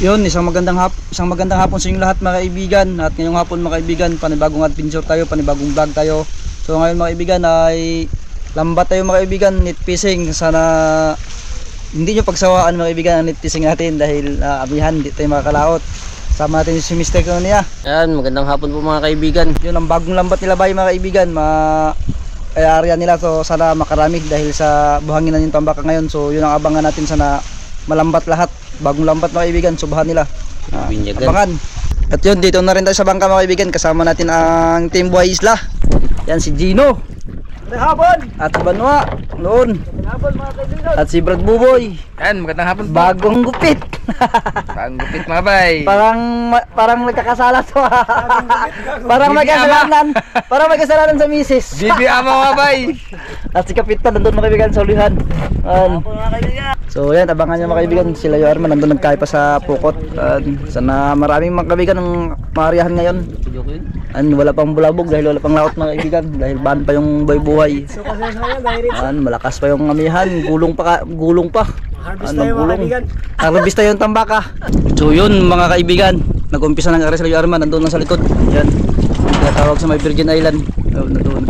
Yun, isang magandang hapon sa inyong lahat mga kaibigan. At ngayong hapon mga kaibigan, panibagong adventure tayo, panibagong vlog tayo. So ngayon mga kaibigan ay lambat tayo mga kaibigan, net fishing. Sana hindi nyo pagsawaan mga kaibigan ang net fishing natin dahil abihan, hindi tayo makakalaot. Sama natin si Mr. Kanonia. Yan, magandang hapon po mga kaibigan. Yun ang bagong lambat nila bay mga kaibigan, area nila. So sana makarami dahil sa buhangin na yung tambaka ngayon. So yun ang abangan natin, sana malambat lahat. Bagong lambat mga kaibigan, subahan nila. Abangan. At yun, dito na rin tayo sa bangka mga kaibigan. Kasama natin ang Team Buhay Isla. Yan si Gino at Banwa noon. At si Brad Buboy. Yan, magandang hapon po. Bagong gupit. Bagong gupit mga bay. Parang nagkakasala to. Parang may kasalanan sa misis. Bibi ama mga bay. At si Kapitan nandun mga kaibigan sa ulihan. So yan, abangan nyo mga kaibigan. Sila yung Arman nandun nagkaya pa sa Pukot. Sana maraming mga kaibigan ang mariyahan ngayon. Wala pang bulabog dahil wala pang laot mga kaibigan. Dahil ban pa yung buhay. Malakas pa yung amihan. Gulong pa. Harvest tayo mga kaibigan. Harvest tayo yung tambaka. So yun mga kaibigan, nag-umpisa ng ares sa Arman. Nandun lang sa likod. Yan, tawag sa may Virgin Island. Nandun.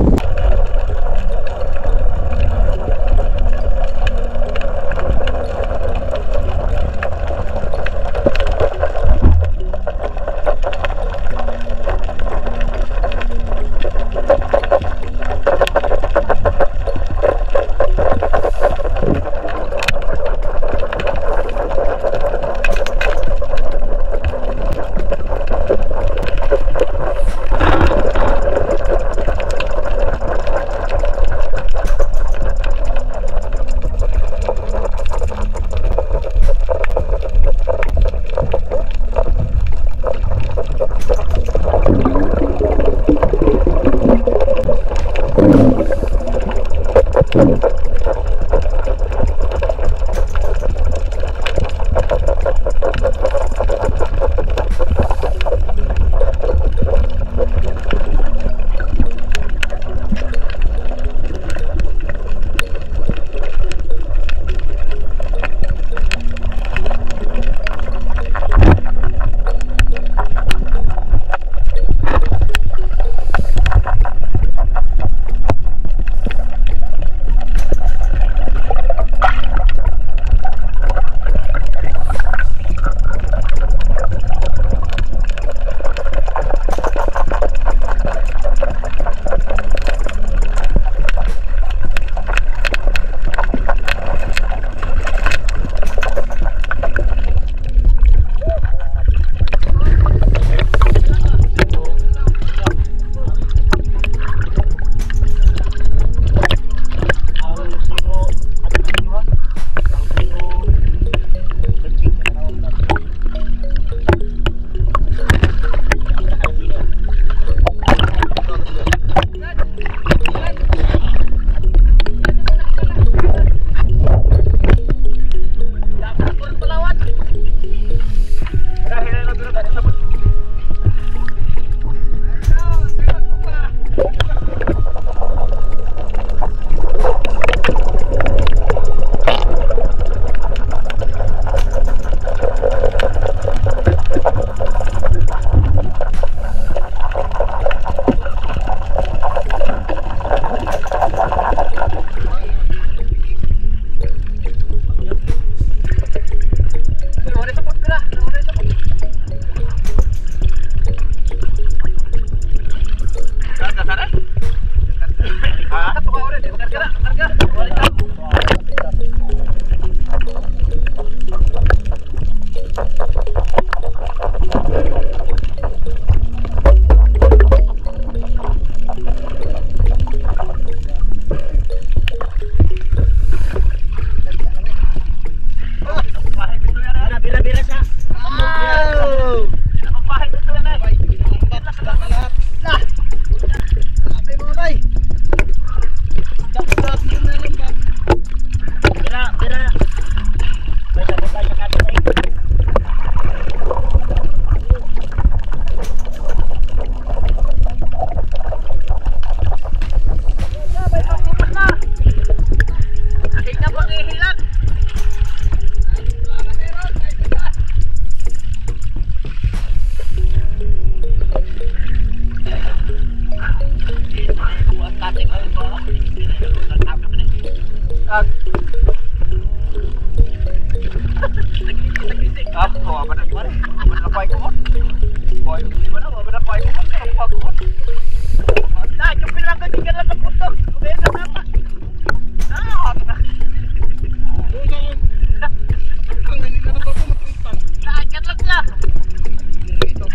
Tumakan. Taglisik. Ah, kawa ba na pare? Kawa na pay ko mo. Kawa na pay ko mo. Kawa ko mo. Nah, yung pinanggan tinggal lang ang puto. Kumain na apa? Nah, ang galing na ba ko mapuntan? Nakakit lang na. Ito.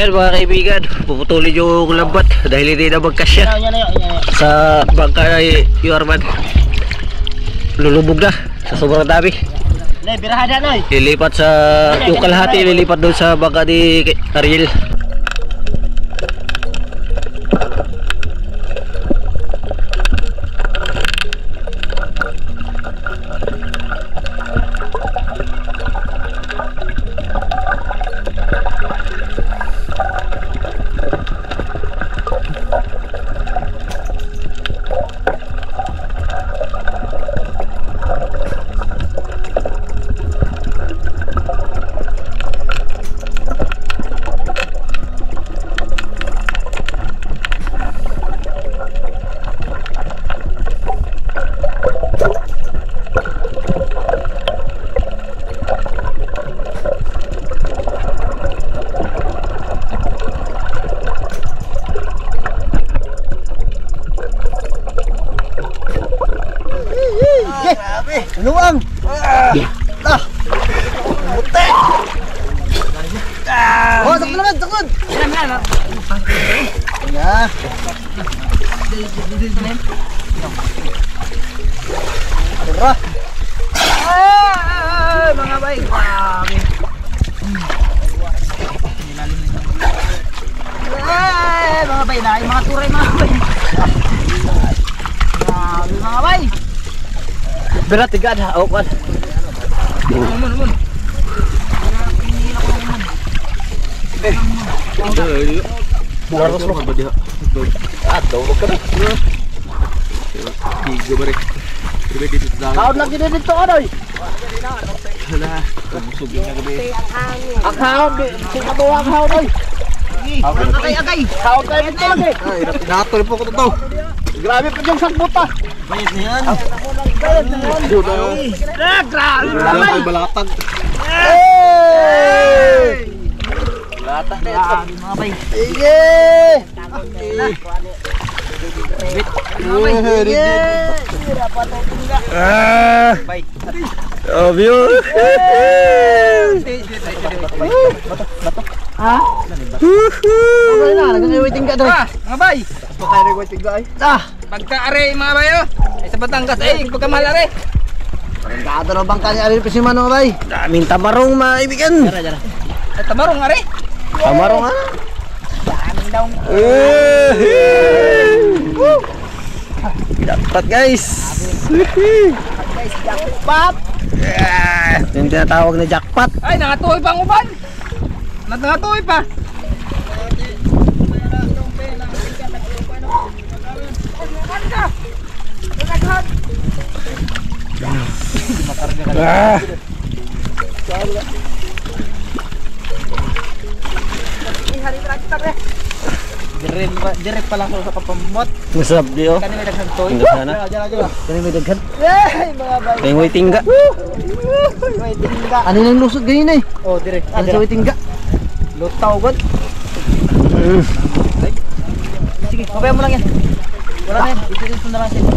Yan mga kaibigan, puputulin yung lambat dahil hindi na magkasya sa bangka ay Yorman. Lulubog na sa sobrang dami. Lilipat sa yung kalahati, lilipat doon sa bangka ni Ariel. Luang. Mute. Oh, sakto naman, sakto. Ya. Tara. Mga bay, grabe. Mga bay, na mga turay mga bay. Grabe mga bay. Berat tiga dah, oh kan. Bukas mo ba diha? Daw ka na. Tigo ba rin? Kaon lagi din dito ano? Hala, busog yung gabi. Ang kaon di, sino ang kaon ay? Agay. Kaon kayo dito lagi. Ay, natol po ko to. Grabe pa yung sagbuta. Bayad na yan. Grabe naman. Ay, balatag. Bata na yan. Mga bay. Sige! Bay. Oh, view. Ha? Wala na, nag-waiting ka doon. Mga bay, Pakay rin waiting ka ay. pagka-are mga bay oh. Ay sa Batangas ay pagkamahal are. Gado na bangka ni Alil Pisiman mga bay. Daming tamarong mga kaibigan. Ay tamarong are. Tamarong ha? Jackpot guys. Jackpot. Yung tinatawag na jackpot. Ay nangatuloy pa ang uban. Nangatuloy pa. Direct pa lang sa kapamot. Masarap di oh. Kani may daghang toy. Sana. Kani may daghan. Hey, mga bay. Kaya waiting ka. Waiting ka. Ano nang lusot ganyan eh? Oh, dire. Ano sa waiting ka? Lutaw god. Sige, pabayaan mo lang yan. Wala na yan. Ito na lang sa ito.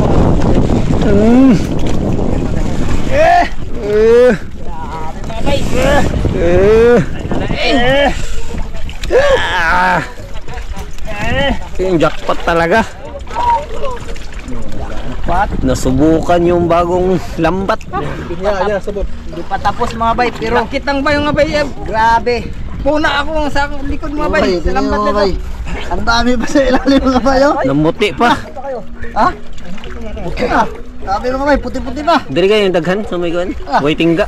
Yung jackpot talaga. Nasubukan yung bagong lambat. Yeah, sabot. Hindi pa tapos mga bay, pero Kitang bay mga bay. grabe. Puna ako sa likod mga bay. Sa lambat mga nito. bay. Ang dami pa sa ilalim mga bay oh. Namuti pa. Ha? Puti na. Grabe mga bay, puti-puti pa. Dari kayo yung daghan sa may kuwan. Waiting ka.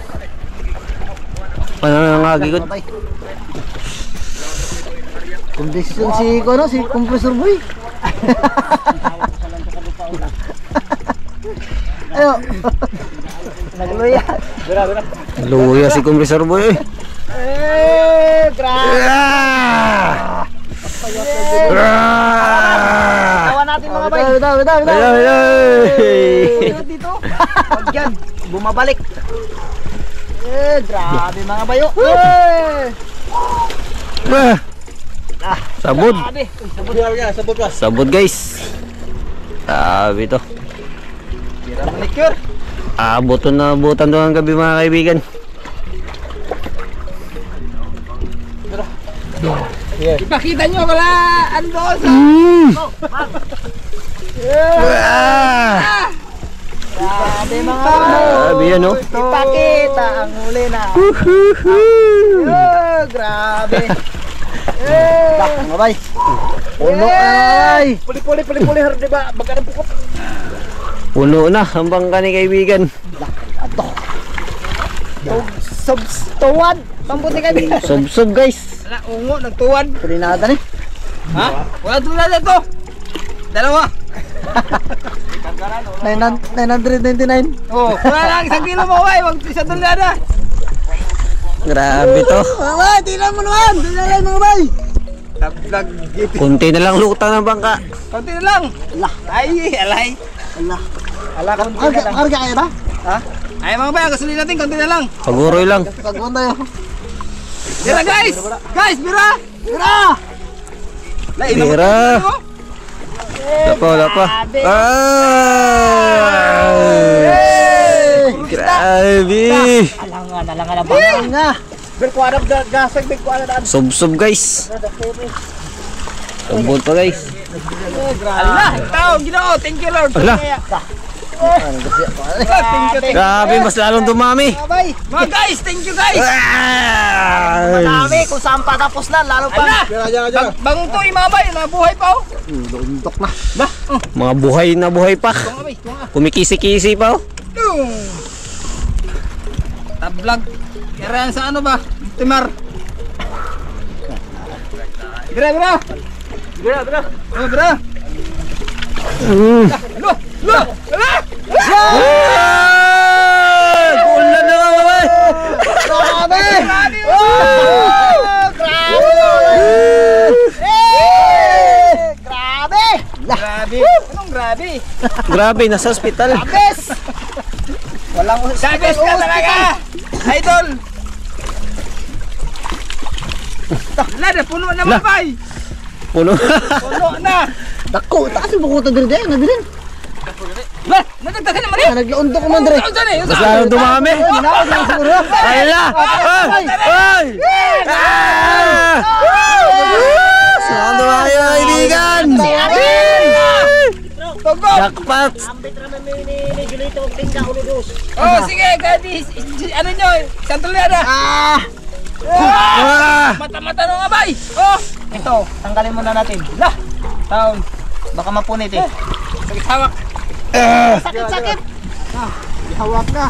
Panangangagi ko. Mga bay. Kondisyon si Compressor Boy. Ayo. Nagluya. Luya si Compressor Boy. Grabe. Tawa natin mga bay. Bitaw. Dito. Wag yan. Bumabalik. Grabe mga bayo. Sabod. Sabot ka. Sabod guys. Sabi to. Manicure. Abuton na abutan doon ang gabi mga kaibigan. Ipakita nyo wala ano sa Grabe mga Sabi yan oh. ipakita ang huli na. Grabe. Mga bay. Puno ay. Puli har di ba? Magkano pukot? Puno na ang bangka ni kaibigan. Tuwad. Pambuti kami. Sob guys. wala ungo nagtuwad. Tulinada ni. Ha? Wala tulad ito. Dalawa. 999. Oh, wala lang isang kilo mo bay. Wag isa tulad na. Grabe to. Ay, tingnan mo naman. Tingnan mga bay. Kunti na lang lutang ng bangka. Konti na lang. Ay, alay. Ala kon Karga kayo ba? Ha? Ay mga bay, ang gasolina natin konti na lang. Paguroy lang. Pagkuhan tayo. Bira guys! Guys, bira! Tira! Bira. Lapa. Grabe. alangan ba? Nga. Berkuadab gasag berkuadab. Sob guys. Sabod pa guys. Allah, tao, Ginoo. Thank you Lord. Ala. Thank you. Grabe, mas lalong dumami. Mga guys, thank you guys. Dami kung saan pa tapos na lalo pa. Allah. Bangong to, mga bay, nabuhay pa oh. Dundok na. Mga buhay pa. Tunga bay, tunga. Kumikisi-kisi pa oh. Tab vlog. Kaya sa ano ba? Timar. Bra, bra. Bra, bra. Oh, bra. Lo, lo. Kuulan na mga babay! Grabe! Grabe! Grabe. Anong grabe? Grabe, nasa ospital. Abes! Walang Sabes ka talaga! Idol! Wala na, puno na La. babay! Puno. Puno na! Dako, takas yung bukutan din dyan, nagdilin. Ba, nadagdagan naman eh! Naglaundok ko man dire. Saan saan eh? Mas lalo dumami. Ginawag na siguro. Ayun na! Ay! Ay! Saan dumami mga kaibigan? Togo! Jackpot! Oh, sige, gadi. Ano nyo? Santol na na. Ah! Mata-mata nung abay. Oh! Ito, tanggalin muna natin. Lah! Taon. Baka mapunit eh. Sakit hawak. Sakit-sakit. Ihawak na.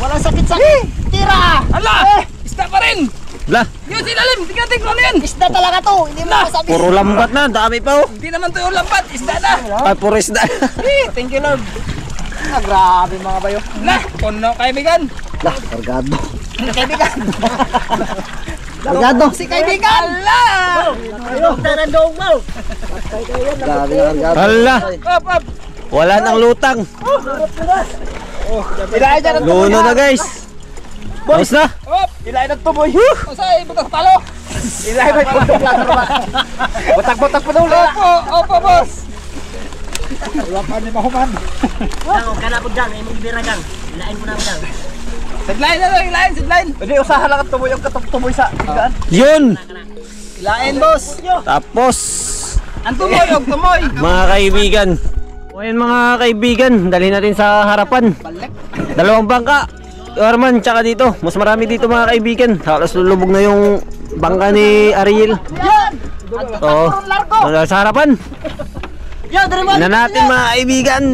Walang sakit-sakit. Tira! Ala! Isda pa rin! Lah! Yun, silalim! Tingnan ko ano yan! Isda talaga to. Hindi mo masabi. Puro lambat na, dami pa oh. Hindi naman to yung lambat. Isda na! Ay, puro isda. Thank you, Lord. Grabe mga bayo. Lah! Puno kaibigan. Lah, kargado. Kaibigan. Kargado. Si kaibigan. Ala! Grabe na kargado. Hala! Op, op! Wala nang lutang. Ilahin dyan ang Luno na guys. Tapos na. Op! Ilahin ang tuboy. O sa'yo, butas palo! Ilahin ang tuboy. Butak-butak pa daw ulit. Opo! Opo, boss! Sidline na lang, ilahin, sidline! Hindi, usahan lang ang tuboy. Yung tuboy sa higaan. Yun. Ilahin, boss! Tapos. Ang tumoy, og tumoy! Mga kaibigan. O yan mga kaibigan, dalhin natin sa harapan. Dalawang bangka. Arman, tsaka dito. Mas marami dito mga kaibigan. Halos lulubog na yung bangka ni Ariel. Yan! Oo. Sa harapan. Yan, dari mo. Na natin mga kaibigan.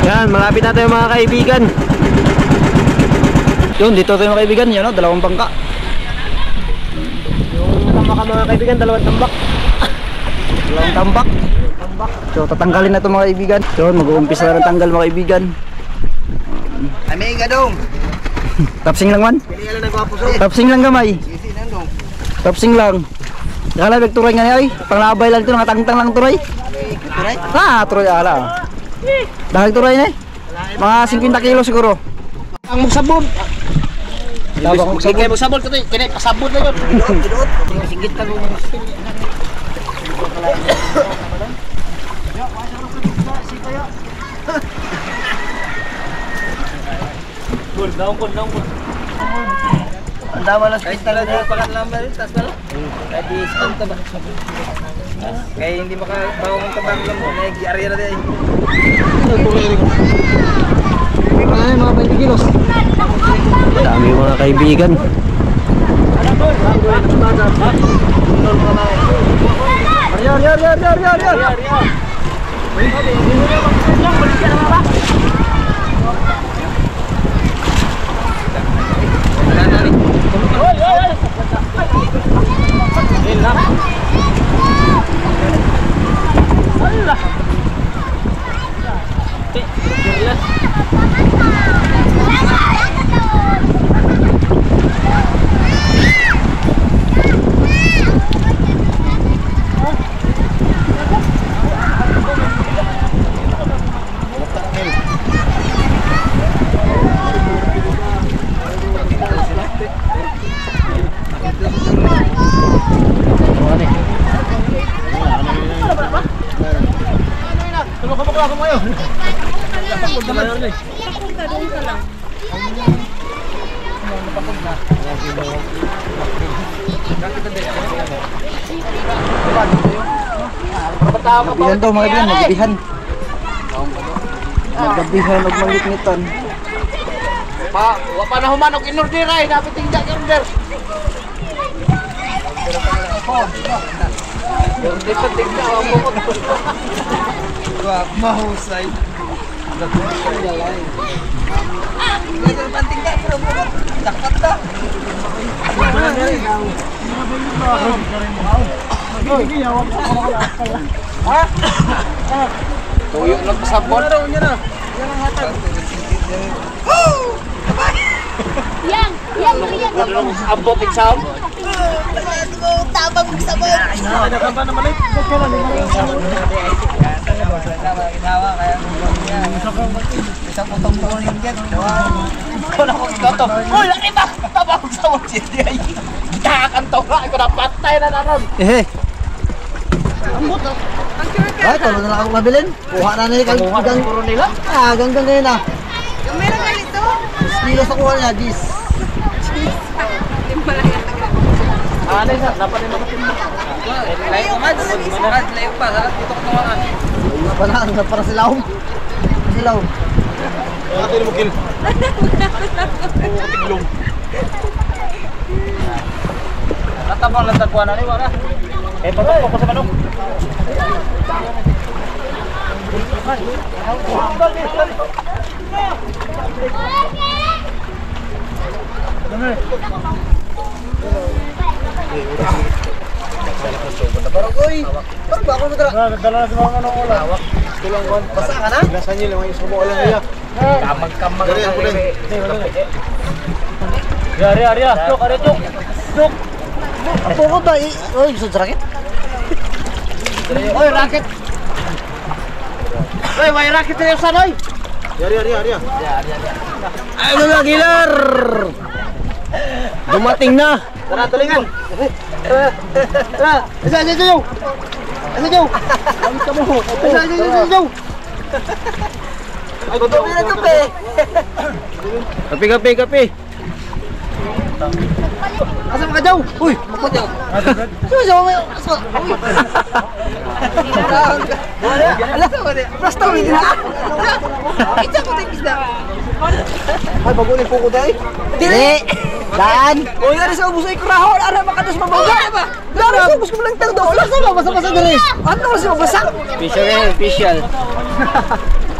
Yan, malapit na tayo mga kaibigan. Yun, dito tayo mga kaibigan. Yan o, dalawang bangka. Tama ka mga kaibigan, dalawang tambak. Dalawang tambak. So, tatanggalin na ito mga kaibigan. Yun, mag-uumpisa na ng tanggal mga kaibigan. Amiga dong. Tapsing lang man. Pili na nagwapo so. Tapsing lang gamay. Sisi na dong. Tapsing lang. Kala nagturay nga niya ay. Panglabay lang ito, nakatangtang lang turay. Turay? Ah, turay ala. Dahil turay na eh. Mga 50 kilo siguro. Ang magsabon. Tabang Sige kayo magsabon ko to. Kini pasabon na yun. Kinuot. Singgit ka nung Ang dama lang kahit talaga pakan number tas pala. Kahit discount ba? Kaya hindi makabawa ng tabang lang mo. Nag-area na din. Ay, mga 20 kilos. Dami mga kaibigan. Yan daw mga kaibigan, magbibihan. Nagabihan og mangit-ngitan. Wa pa na human og in-order ay dapat tingda order. Order pa tingda ang bukod. Wa mahusay. Order pa tingda pero bukod. Dakat ta. Tuyo lang pasabot. Yang, Abot exam. tabang sabon. Uy, nakita! Tabang sa mo siya di ay. Kakanto ka, ikaw na patay na naroon. Ay, talo na lang ako mabilin. Kuha na nila kay gang. Puro nila. Ganggang ngayon na. Meron nga nito. Kilo sa kuha niya, Gis. Ano yun? Dapat rin makasin mo. Layo ka, Mads. Mads, layo pa. Dito ko tumakan. Panaan na para silaw. Silaw. Ito mo kill. Tiglong. Natabang lang tagpuan na ni Wara. Patok ko sa manok. Parang oy. Parang ba ako madala? Nagdala na si mga manok ulan. Tulang kon. Basa ka na? Bilasan niyo lang yung sumo ulan niya. Kamag-kamag. Ari. Tuk, ari tuk. Tuk. Apo ko ba? Oy, gusto sa rakit? Oy, racket. Oy, may racket na yung sanoy. Ari. Ano na, Gilar? Dumating na. Tara, tulingan. Isa. Ay, gusto mo na kape. Kape. Asam ka daw? Uy, makot daw. Suso mo. Basta mo na. Ito ko din isda. Ay, bago ni puko dai. Dili. Dan. Oy, ari sa ubos ay kurahon, ara makados mabaga ba? Dara sa ubos ko lang tang do. Sa ba basa diri? Ano si mabasa? Official.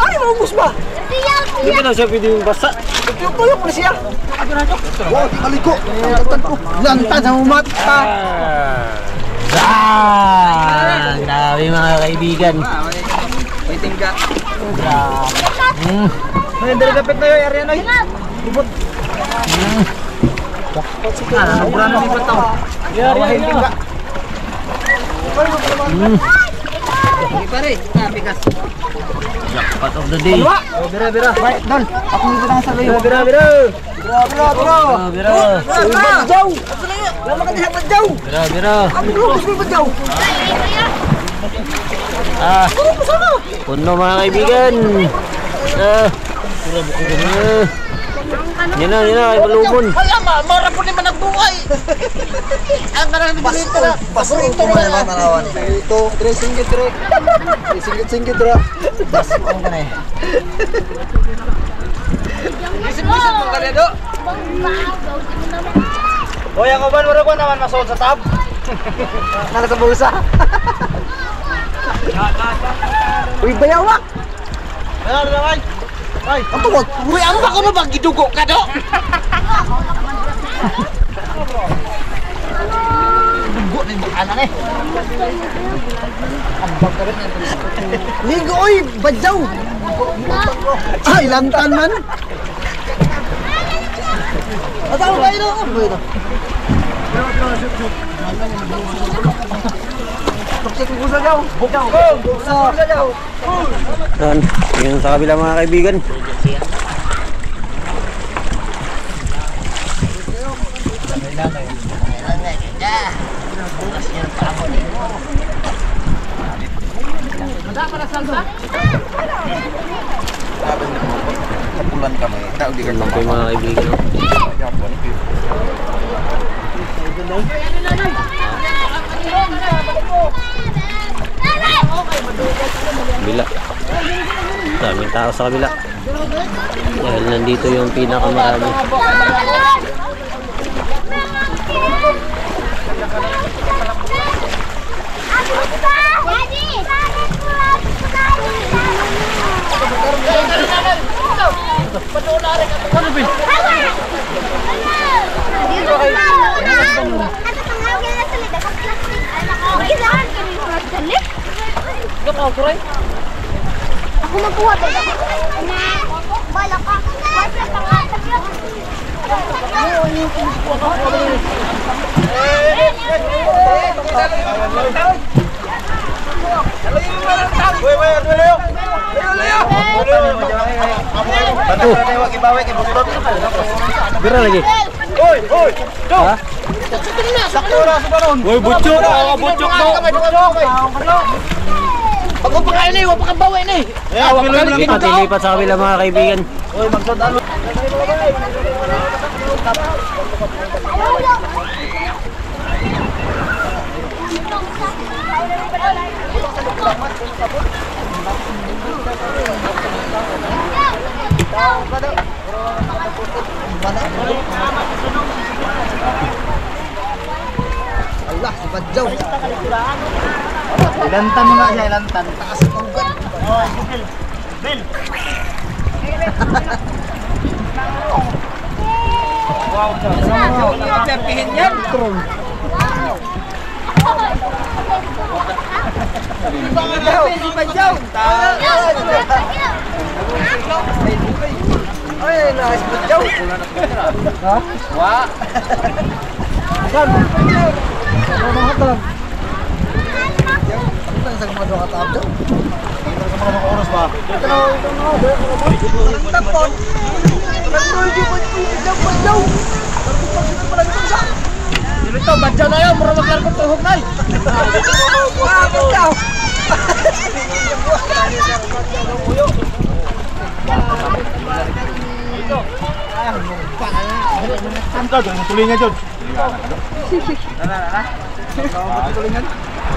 Ay, maubos ba? Hindi ko na siya pwede yung basa. Tuyok na siya. Wow, kaliko. Lantan sa mata. Grabe mga kaibigan. May tingga. May dalagapit na yun, area na yun. Ibot. Naburan na ibot tao. May tingga. Hindi pare, bigas. Jackpot of the day. Bira. Right, Dol. Ako dito na sa layo. Bira. Bira. Badyaw. Wala ka diha badyaw. Bira. Ang lubos mo badyaw. Puno mga kaibigan. Yan na, ay malumon. Wala, mara po naman nagbuhay. Ang karang dito na. Pasurito mo naman narawan. Ito, singgit. Singgit ra. Bas mo ka na eh. Bisit-bisit mo ka do. Hoy, ako ba wala ko naman masuot sa tab? Naka sa bulsa. Uy, bayawak. Ano naman? Ay, Ang tungkol. uy, ano ba kuno bang gidugo ka do? Dugo ni bakanan eh. Ligo, oy, badyaw. Ay, lantan man. Ataw ba ito? Ano ba ito? Tuksik ko sa daw. Sa daw. Yan, yun sa kabila mga kaibigan. Kapulan kami. Tao di ka Ito yung mga kaibigan. kabila. Daming tao sa kabila. Dahil nandito yung pinakamarami. Ako magkuha tayo. Bala ka. Bira lagi. Hoy, hoy. Ha? Hoy, bucok. Bucok daw. Pag upakain ni, wag pa bawa ni. Lipat sa kabila mga kaibigan. Hoy, magsodalo. Allah, si Badjaw. Ilantan mo nga siya, ilantan. Taas ang ugat. Hoy, Bill. Wow, pepihin yan. Si Badjaw. Ay, nice Badjaw. Ha? Wa. Saan? Ano mga hatag? Ano sa mga doon katawag daw? Mga oras ba? Ang tapon. Nag-multi pa yung Badjaw. Nagpapagsinan pala ito siya. Dito to, Badjaw na yun. Mura maglarkot tuhog na. Badjaw. Sangka, doon yung tulingan dyan. Tulingan?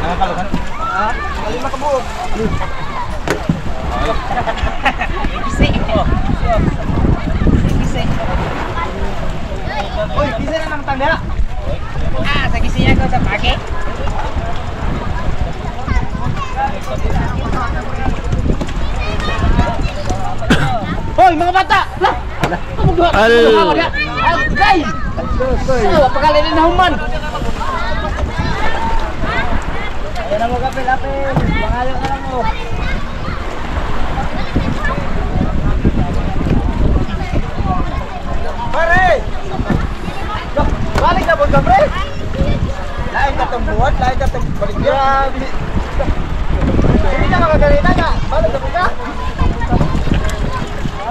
Nakakalukan? Ha? Malima ka buo. Uy, bisa na ng tanda. Sa gising ko sa pagi. Hoy, mga bata! Lah! Al. Agay! Sawa, pagalinin na human! Ayan na mo kapil-apil. Pangalan ka lang mo. Pare! Balik na po ka, pre! Lain ka itong buwan, lain ka itong balik niya. Grabe! Hindi na makagalina nga. Balik na po ka?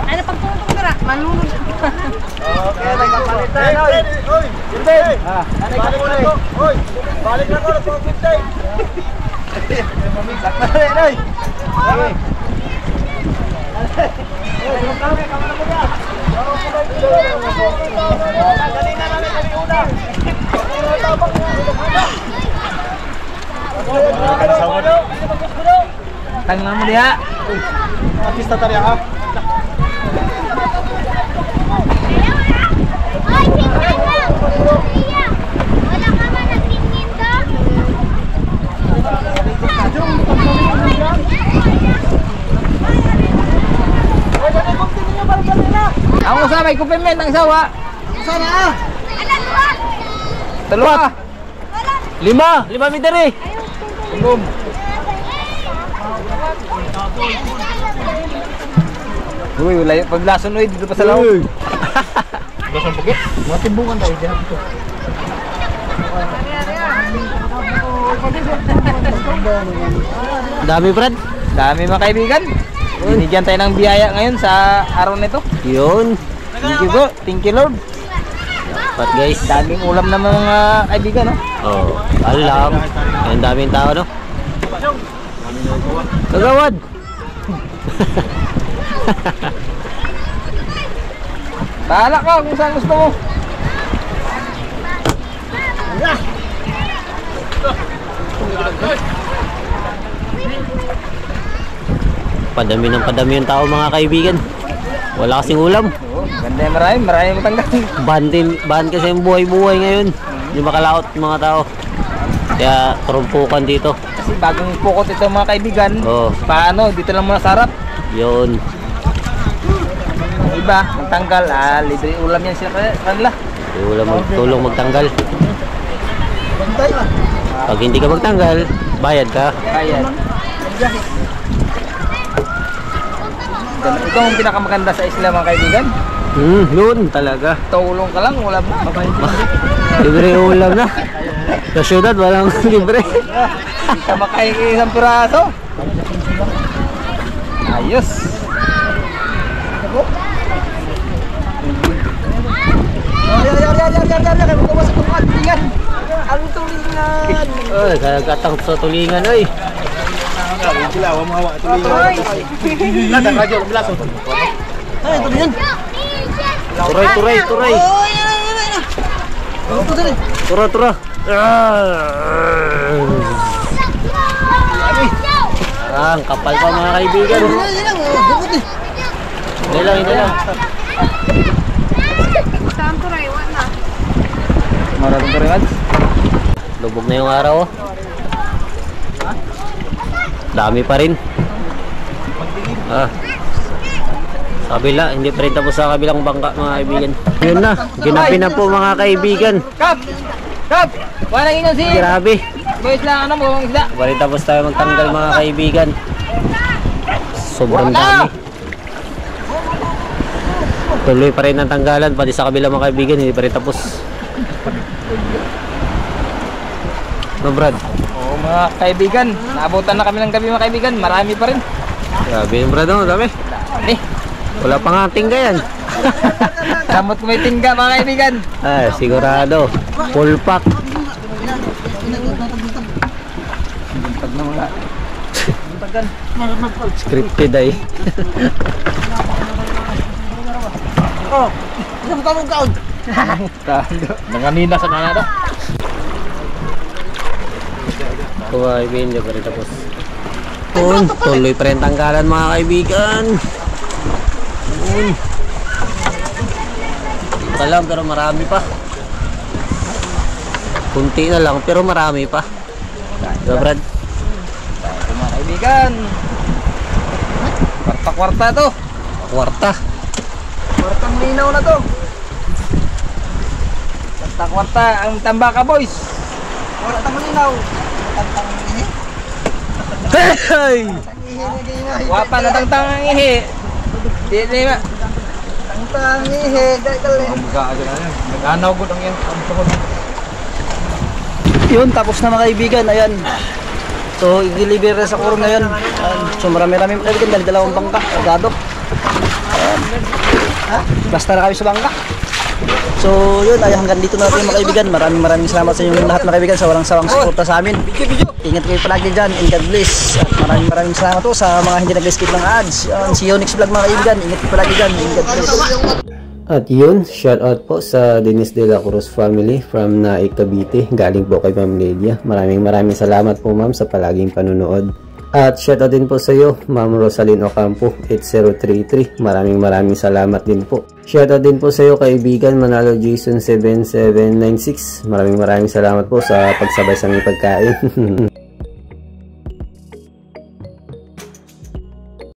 Ano pagtutong dira? Manunod. Okay, nagpapalitan. Hoy! Gilbert! Balik na ko! Hoy! Balik na ko! Nagpapalitan! Sakta na rin, hoy! Hoy! Kami, kamara mo na! Dali na namin kami una! Tabak mo! Tangan mo diha. Artista tariya ha? Ay, tingnan lang. Wala ka ba nagtingin ka? Ako sa may kupimen ang sawa. Sana ah? Dalawa. Lima midari. Boom. Uy, wala paglason oy dito pa sa loob. Basang pugi? Mga timbungan tayo dyan dito. Dami, Brad. Dami mga kaibigan. Binigyan tayo ng biyaya ngayon sa araw nito. Yun. Thank you po. Thank you Lord. But guys, Daming ulam ng mga kaibigan, no? oh, alam. Ang daming tao, no? Kagawad. Bahala ka kung saan gusto mo. Padami ng padami yung tao mga kaibigan. Wala kasing ulam. Ganda yung marami matanggal. Ban kasi yung buhay-buhay ngayon. Hindi makalaot yung mga tao. Kaya turumpukan dito. Kasi bagong pukot ito mga kaibigan. Oo. Paano? Dito lang muna sa harap. Yun. Yung iba, magtanggal. Libre ulam yan sila kanila. Wala magtulong magtanggal. Pag hindi ka magtanggal, bayad ka. Ayan. Ito ang pinakamaganda sa isla mga kaibigan. Yun talaga. Tulong ka lang, ulam na. Libre ulam na. Sa syudad, walang libre. Hindi ka makain isang piraso. Ayos. Ang tulingan. Ay, kagatan sa tulingan ay. Ay, tulingan. Turay. Tura. Ang kapal pa mga kaibigan. Hindi lang. Maraming turingan. Lubog na yung araw. Dami pa rin. Kabila, hindi pa rin tapos sa kabilang bangka mga kaibigan. Yun na, ginabi na po mga kaibigan. Kap! Walang inyo si... Grabe. Boys lang, buwang isda. Pa rin tapos tayo magtanggal mga kaibigan. Sobrang dami. Tuloy pa rin ang tanggalan, pati sa kabilang mga kaibigan, hindi pa rin tapos. No, Brad? Oo mga kaibigan, naabutan na kami ng gabi mga kaibigan, marami pa rin. Grabe yung Brad, dami. Dami. Wala pa nga tingga yan. Kamot ko may tingga mga kaibigan. Ay, sigurado. Full pack. Pag na mga... Scripted ay. Nanganina sa nanada. Kuha, hindi pa rin tapos. Tuloy pa rin tanggalan mga kaibigan. Ito lang pero marami pa. Kunti na lang pero marami pa. Diba, Brad? Ito mga kaibigan. Kwarta-kwarta to. Kwarta. Kwartang linaw na to. Kwarta-kwarta ang Tambaka boys. Kwartang linaw. Hey! Wapa na tangtang ang ihi. Di ma. Tangtang ihe, dali. Nag-anaw gud ang yan. Yun, tapos na mga kaibigan, ayan. So, i-deliver na sa kurong ngayon. So, marami-rami mga kaibigan, dahil dalawang bangka, agado. Basta na kami sa bangka. So, yun, ay hanggang dito na natin mga kaibigan. Maraming salamat sa inyong lahat mga kaibigan sa walang sawang suporta sa amin. Ingat kayo palagi dyan, and God bless. At maraming salamat po sa mga hindi nag-skip ng ads. See you next vlog mga kaibigan. Ingat kayo palagi dyan, and God bless. At yun, shout out po sa Dennis de la Cruz family from Naik, Cavite. Galing po kay Ma'am Lydia. Maraming salamat po ma'am sa palaging panunood. At shout out din po sa iyo, Ma'am Rosalyn Ocampo 8033. Maraming salamat din po. Shout out din po sa iyo kaibigan Manalo Jason 7796. Maraming salamat po sa pagsabay sa aming pagkain.